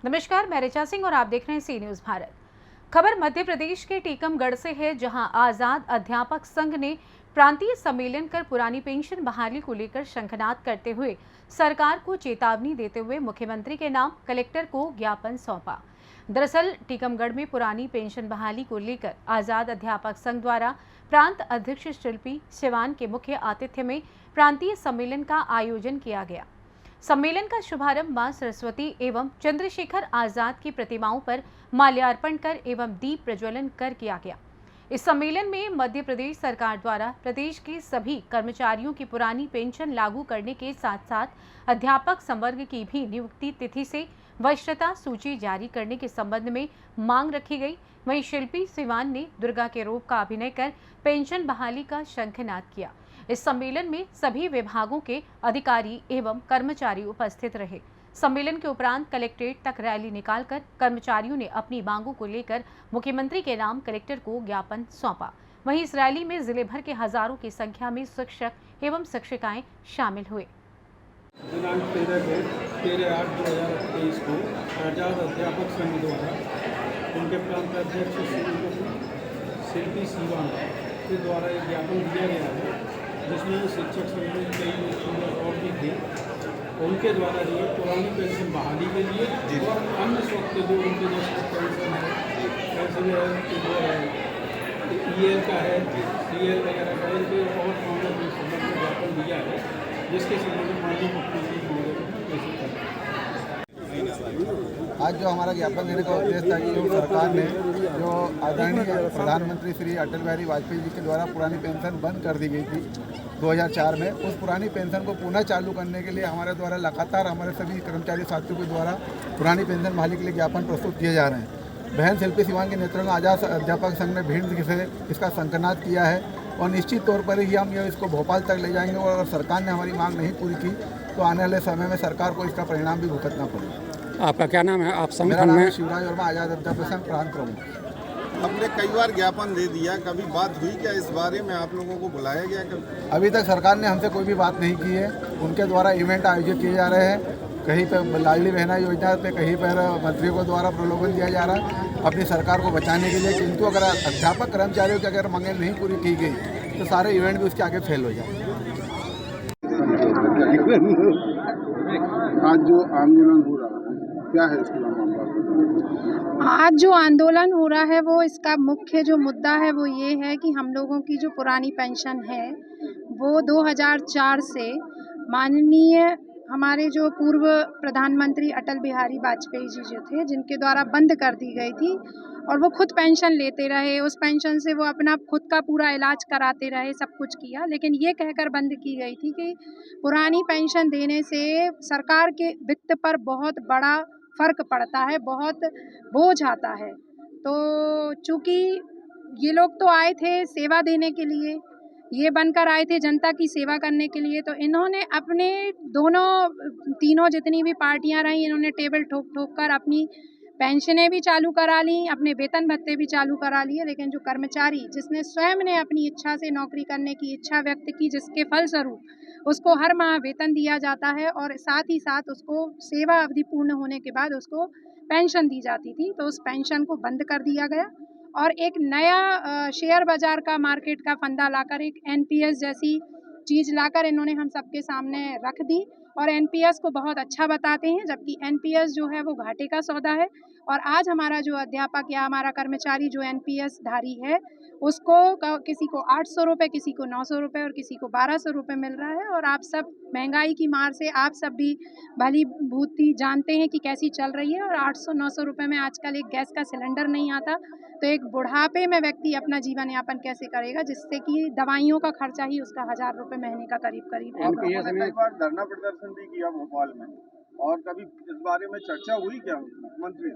नमस्कार, मैं ऋचा सिंह और आप देख रहे हैं सी न्यूज भारत। खबर मध्य प्रदेश के टीकमगढ़ से है, जहां आजाद अध्यापक संघ ने प्रांतीय सम्मेलन कर पुरानी पेंशन बहाली को लेकर शंखनाद करते हुए सरकार को चेतावनी देते हुए मुख्यमंत्री के नाम कलेक्टर को ज्ञापन सौंपा। दरअसल टीकमगढ़ में पुरानी पेंशन बहाली को लेकर आजाद अध्यापक संघ द्वारा प्रांत अध्यक्ष शिल्पी सिवान के मुख्य आतिथ्य में प्रांतीय सम्मेलन का आयोजन किया गया। सम्मेलन का शुभारंभ मां सरस्वती एवं चंद्रशेखर आजाद की प्रतिमाओं पर माल्यार्पण कर एवं दीप प्रज्वलन कर किया गया। इस सम्मेलन में मध्य प्रदेश सरकार द्वारा प्रदेश के सभी कर्मचारियों की पुरानी पेंशन लागू करने के साथ साथ अध्यापक संवर्ग की भी नियुक्ति तिथि से वरिष्ठता सूची जारी करने के संबंध में मांग रखी गई। वहीं शिल्पी सिवान ने दुर्गा के रूप का अभिनय कर पेंशन बहाली का शंखनाद किया। इस सम्मेलन में सभी विभागों के अधिकारी एवं कर्मचारी उपस्थित रहे। सम्मेलन के उपरांत कलेक्ट्रेट तक रैली निकालकर कर्मचारियों ने अपनी मांगों को लेकर मुख्यमंत्री के नाम कलेक्टर को ज्ञापन सौंपा। वहीं इस रैली में जिले भर के हजारों की संख्या में शिक्षक एवं शिक्षिकाएं शामिल हुए। दिनांक 13/8/2023 को आजाद अध्यापक संघ द्वारा उनके प्रांत अध्यक्ष शिल्पी सिवान के द्वारा एक ज्ञापन दिया गया है, जिसमें शिक्षक संघ में कई स्टूडेंट और भी थे। उनके द्वारा जो है पुरानी पेंशन बहाली के लिए और अन्य स्वक्त के जो उनके जैसे पेंशन है, पेंशन है EL का है, CL वगैरह का इनके और मामलों के संबंध में ज्ञापन दिया है, जिसके संबंध में माननीय मुख्यमंत्री महोदय को प्रेषित करना। आज जो हमारा ज्ञापन देने का उद्देश्य था कि जो सरकार ने जो आदरणीय प्रधानमंत्री श्री अटल बिहारी वाजपेयी जी के द्वारा पुरानी पेंशन बंद कर दी गई थी 2004 में, उस पुरानी पेंशन को पुनः चालू करने के लिए हमारे द्वारा लगातार हमारे सभी कर्मचारी साथियों के द्वारा पुरानी पेंशन बहाली के लिए ज्ञापन प्रस्तुत किए जा रहे हैं। बहन शिल्पी सिवान के नेतृत्व में आजाद अध्यापक संघ ने भीड़ से इसका शंखनाद किया है और निश्चित तौर पर ही हम इसको भोपाल तक ले जाएंगे और अगर सरकार ने हमारी मांग नहीं पूरी की तो आने वाले समय में सरकार को इसका परिणाम भी भुगतना पड़ेगा। आपका क्या नाम है? आप मेरा नाम है शिवराज वर्मा, आजाद अध्यापक संघ प्रांत प्रमुख। हमने कई बार ज्ञापन दे दिया, कभी बात हुई क्या इस बारे में? आप लोगों को बुलाया गया कभी? अभी तक सरकार ने हमसे कोई भी बात नहीं की है। उनके द्वारा इवेंट आयोजित किए जा रहे हैं, कहीं पर लाडली बहना योजना पे, कहीं पर मंत्रियों को द्वारा प्रलोभन दिया जा रहा है अपनी सरकार को बचाने के लिए, किंतु अगर अध्यापक कर्मचारियों की अगर मांगें नहीं पूरी की गई तो सारे इवेंट भी उसके आगे फेल हो जाए। आज जो आंदोलन हो रहा है क्या है इसका मामला? आज जो आंदोलन हो रहा है वो इसका मुख्य जो मुद्दा है वो ये है कि हम लोगों की जो पुरानी पेंशन है वो 2004 से माननीय हमारे जो पूर्व प्रधानमंत्री अटल बिहारी वाजपेयी जी जो थे, जिनके द्वारा बंद कर दी गई थी और वो खुद पेंशन लेते रहे। उस पेंशन से वो अपना खुद का पूरा इलाज कराते रहे, सब कुछ किया, लेकिन ये कहकर बंद की गई थी कि पुरानी पेंशन देने से सरकार के वित्त पर बहुत बड़ा फर्क पड़ता है, बहुत बोझ आता है। तो चूँकि ये लोग तो आए थे सेवा देने के लिए, ये बनकर आए थे जनता की सेवा करने के लिए, तो इन्होंने अपने तीनों जितनी भी पार्टियां रही, इन्होंने टेबल ठोक ठोक कर अपनी पेंशनें भी चालू करा ली, अपने वेतन भत्ते भी चालू करा लिए। लेकिन जो कर्मचारी जिसने स्वयं ने अपनी इच्छा से नौकरी करने की इच्छा व्यक्त की, जिसके फलस्वरूप उसको हर माह वेतन दिया जाता है और साथ ही साथ उसको सेवा अवधि पूर्ण होने के बाद उसको पेंशन दी जाती थी, तो उस पेंशन को बंद कर दिया गया और एक नया शेयर बाजार का मार्केट का फंदा लाकर एक NPS जैसी चीज़ लाकर इन्होंने हम सबके सामने रख दी और NPS को बहुत अच्छा बताते हैं, जबकि NPS जो है वो घाटे का सौदा है। और आज हमारा जो अध्यापक या हमारा कर्मचारी जो NPS धारी है उसको किसी को 800 रुपये, किसी को 900 रुपये और किसी को 1200 रुपये मिल रहा है। और आप सब महंगाई की मार से आप सब भी भली भूति जानते हैं कि कैसी चल रही है और 800-900 रुपये में आजकल एक गैस का सिलेंडर नहीं आता, तो एक बुढ़ापे में व्यक्ति अपना जीवन यापन कैसे करेगा, जिससे कि दवाइयों का खर्चा ही उसका 1000 रुपये महीने का करीब कई बार धरना प्रदर्शन भी किया भोपाल में, और कभी इस बारे में चर्चा हुई क्या मुख्यमंत्री?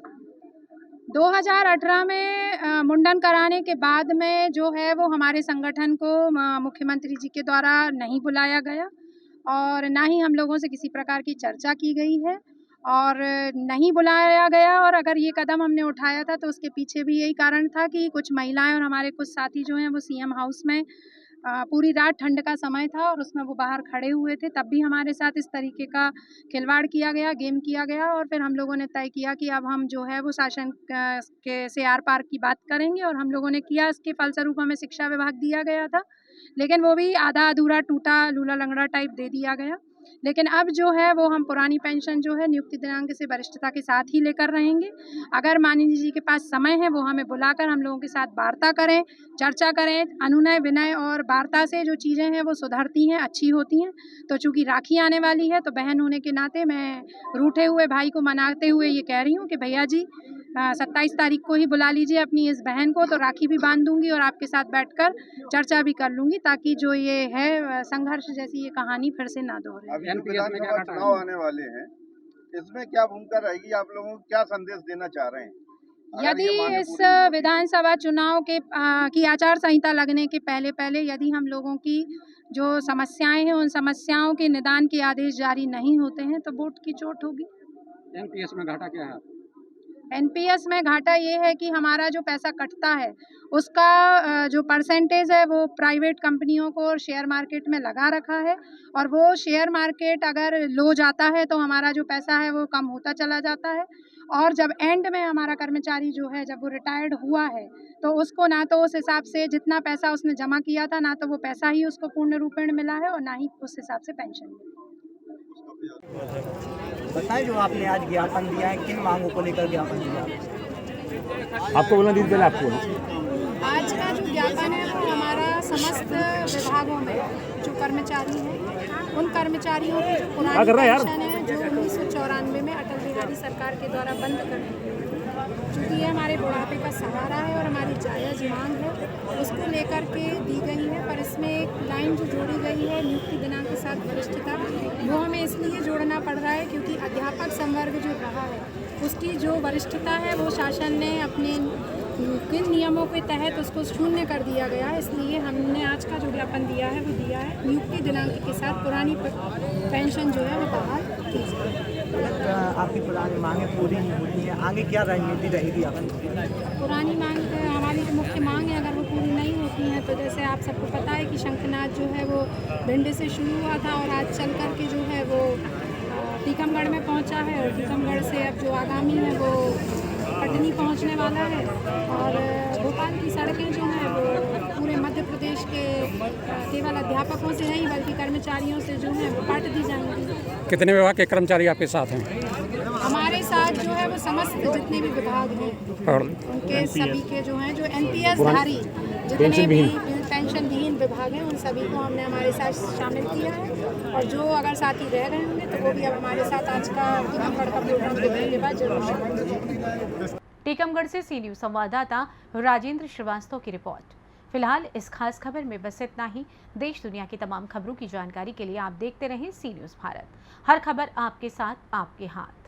2018 में मुंडन कराने के बाद में जो है वो हमारे संगठन को मुख्यमंत्री जी के द्वारा नहीं बुलाया गया और ना ही हम लोगों से किसी प्रकार की चर्चा की गई है और नहीं बुलाया गया। और अगर ये कदम हमने उठाया था तो उसके पीछे भी यही कारण था कि कुछ महिलाएं और हमारे कुछ साथी जो हैं वो CM हाउस में पूरी रात ठंड का समय था और उसमें वो बाहर खड़े हुए थे, तब भी हमारे साथ इस तरीके का खिलवाड़ किया गया, गेम किया गया। और फिर हम लोगों ने तय किया कि अब हम जो है वो शासन के से आर पार की बात करेंगे, और हम लोगों ने किया। इसके फलस्वरूप हमें शिक्षा विभाग दिया गया था, लेकिन वो भी आधा अधूरा, टूटा लूला लंगड़ा टाइप दे दिया गया। लेकिन अब जो है वो हम पुरानी पेंशन जो है नियुक्ति दिनांक से वरिष्ठता के साथ ही लेकर रहेंगे। अगर माननीय जी के पास समय है, वो हमें बुलाकर हम लोगों के साथ वार्ता करें, चर्चा करें। अनुनय विनय और वार्ता से जो चीज़ें हैं वो सुधरती हैं, अच्छी होती हैं। तो चूँकि राखी आने वाली है, तो बहन होने के नाते मैं रूठे हुए भाई को मनाते हुए ये कह रही हूँ कि भैया जी 27 तारीख को ही बुला लीजिए अपनी इस बहन को, तो राखी भी बांध दूंगी और आपके साथ बैठकर चर्चा भी कर लूंगी, ताकि जो ये है संघर्ष जैसी ये कहानी फिर से ना दोहरे। अभी जो विधानसभा चुनाव आने वाले हैं, इसमें क्या भूमिका रहेगी? आप लोगों को क्या संदेश देना चाह रहे हैं? यदि इस विधानसभा चुनाव के की आचार संहिता लगने के पहले यदि हम लोगों की जो समस्याएं हैं, उन समस्याओं के निदान के आदेश जारी नहीं होते हैं, तो वोट की चोट होगी। एनपीएस में घाटा क्या है? एनपीएस में घाटा ये है कि हमारा जो पैसा कटता है उसका जो परसेंटेज है वो प्राइवेट कंपनियों को और शेयर मार्केट में लगा रखा है, और वो शेयर मार्केट अगर लो जाता है तो हमारा जो पैसा है वो कम होता चला जाता है। और जब एंड में हमारा कर्मचारी जो है, जब वो रिटायर्ड हुआ है, तो उसको ना तो उस हिसाब से जितना पैसा उसने जमा किया था, ना तो वो पैसा ही उसको पूर्ण रूपेण मिला है, और ना ही उस हिसाब से पेंशन मिली। बताएं, जो आपने आज ज्ञापन दिया है, किन मांगों को लेकर ज्ञापन दिया? आपको बोलना दीदी, पहले आपको बोलना। आज का जो ज्ञापन है वो हमारा समस्त विभागों में जो कर्मचारी हैं, उन कर्मचारियों की जो पुरानी पेंशन है जो 1994 में अटल बिहारी सरकार के द्वारा बंद कर दी गई, चूँकि ये हमारे बुढ़ापे का सहारा है और हमारी जायज़ मांग है, उसको लेकर के दी गई है। पर इसमें एक लाइन जो जोड़ी गई है नियुक्ति दिनांक के साथ वरिष्ठता, वो हमें इसलिए जोड़ना पड़ रहा है क्योंकि अध्यापक संवर्ग जो रहा है उसकी जो वरिष्ठता है वो शासन ने अपने किन नियमों के तहत उसको शून्य कर दिया गया है। इसलिए हमने आज का जो ज्ञापन दिया है वो दिया है नियुक्ति दिनांक के साथ पुरानी पेंशन जो है वो बहाल की जाए। आपकी पुरानी मांगें पूरी नहीं होती हैं, आगे क्या रणनीति रहेगी? पुरानी मांग हमारी जो मुख्य मांग है, अगर वो पूरी नहीं होती हैं तो जैसे आप सबको पता है कि शंखनाद जो है वो भिंड से शुरू हुआ था और आज चल कर के जो है वो टीकमगढ़ में पहुंचा है, और टीकमगढ़ से अब जो आगामी है वो पटनी पहुंचने वाला है। और भोपाल की सड़कें जो हैं वो पूरे मध्य प्रदेश के केवल अध्यापकों से नहीं बल्कि कर्मचारियों से जो है वो काट दी जाएंगी। कितने विभाग के कर्मचारी आपके साथ हैं? हमारे साथ जो है वो समस्त जितने भी विभाग हैं और उनके सभी के जो हैं, जो एनपीएस धारी जितने भी पेंशन विहीन विभाग हैं, उन सभी को हमने हमारे साथ शामिल किया है। और जो अगर साथी रह गए होंगे तो वो भी अब हमारे साथ आज का टीकमगढ़ का प्रोग्राम देखने के बाद जरूर शामिल। टीकमगढ़ से सी न्यूज़ संवाददाता राजेंद्र श्रीवास्तव की रिपोर्ट। फिलहाल इस खास खबर में बस इतना ही। देश दुनिया की तमाम खबरों की जानकारी के लिए आप देखते रहें सी न्यूज़ भारत। हर खबर आपके साथ, आपके हाथ।